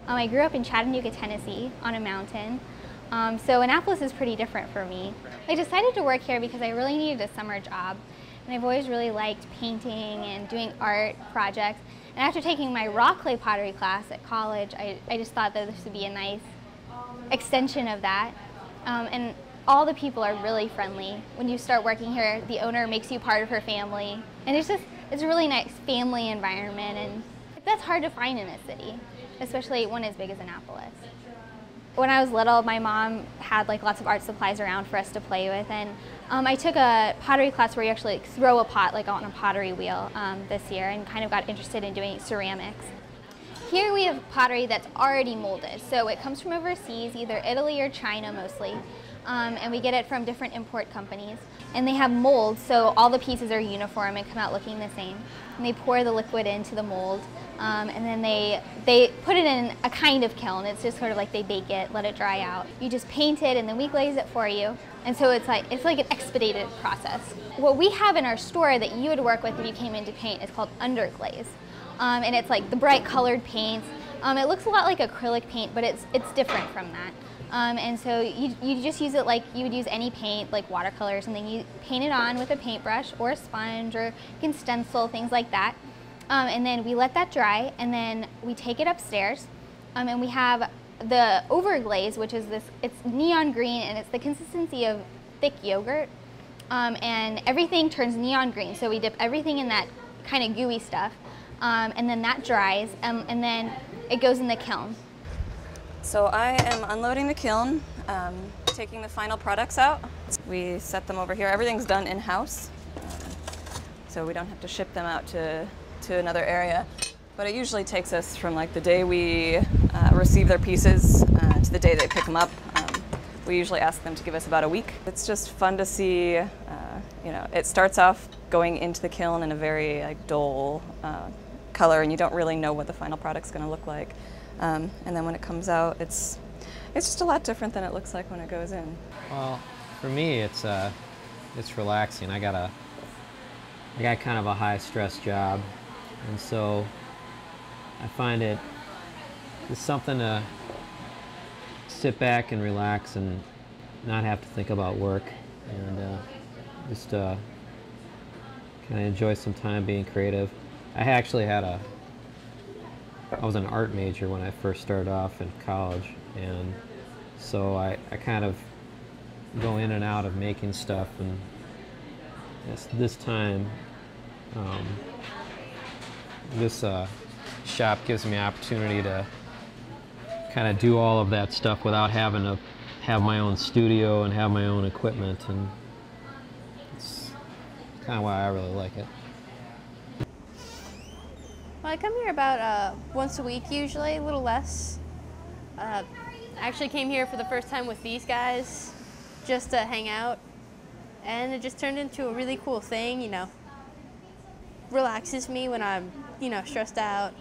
I grew up in Chattanooga, Tennessee, on a mountain. So Annapolis is pretty different for me. I decided to work here because I really needed a summer job. And I've always really liked painting and doing art projects. And after taking my raw clay pottery class at college, I just thought that this would be a nice extension of that. And all the people are really friendly. When you start working here, the owner makes you part of her family. And it's a really nice family environment, and that's hard to find in a city, especially one as big as Annapolis. When I was little, my mom had lots of art supplies around for us to play with, and I took a pottery class where you actually throw a pot on a pottery wheel this year, and kind of got interested in doing ceramics. Here we have pottery that's already molded, so it comes from overseas, either Italy or China mostly, and we get it from different import companies. And they have molds, so all the pieces are uniform and come out looking the same. And they pour the liquid into the mold, and then they put it in a kind of kiln. It's just sort of like they bake it, let it dry out. You just paint it, and then we glaze it for you. And so it's like an expedited process. What we have in our store that you would work with if you came in to paint is called underglaze. And it's like the bright colored paints. It looks a lot like acrylic paint, but it's different from that. And so you just use it like you would use any paint, like watercolors, and then you paint it on with a paintbrush or a sponge, or you can stencil, things like that. And then we let that dry, and then we take it upstairs, and we have the overglaze, which is it's neon green, and it's the consistency of thick yogurt, and everything turns neon green, so we dip everything in that kind of gooey stuff, and then that dries, and then it goes in the kiln. So I am unloading the kiln, taking the final products out. We set them over here. Everything's done in-house, so we don't have to ship them out to another area. But it usually takes us from the day we receive their pieces to the day they pick them up. We usually ask them to give us about a week. It's just fun to see, it starts off going into the kiln in a very dull color, and you don't really know what the final product's going to look like. And then when it comes out, it's just a lot different than it looks like when it goes in. Well, for me, it's relaxing. I got kind of a high-stress job, and so I find it's something to sit back and relax and not have to think about work, and just kind of enjoy some time being creative. I was an art major when I first started off in college, and so I kind of go in and out of making stuff, and this time this shop gives me an opportunity to kind of do all of that stuff without having to have my own studio and have my own equipment, and it's kind of why I really like it. Well, I come here about once a week usually, a little less. I actually came here for the first time with these guys just to hang out, and it just turned into a really cool thing, Relaxes me when I'm, stressed out.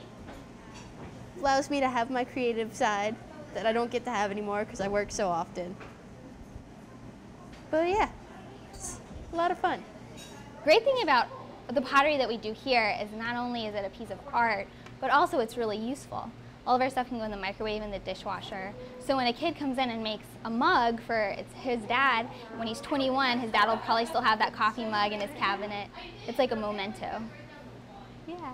Allows me to have my creative side that I don't get to have anymore because I work so often. But yeah, it's a lot of fun. Great thing about the pottery that we do here is not only is it a piece of art, but also it's really useful. All of our stuff can go in the microwave and the dishwasher. So when a kid comes in and makes a mug for his dad, when he's 21, his dad will probably still have that coffee mug in his cabinet. It's like a memento. Yeah.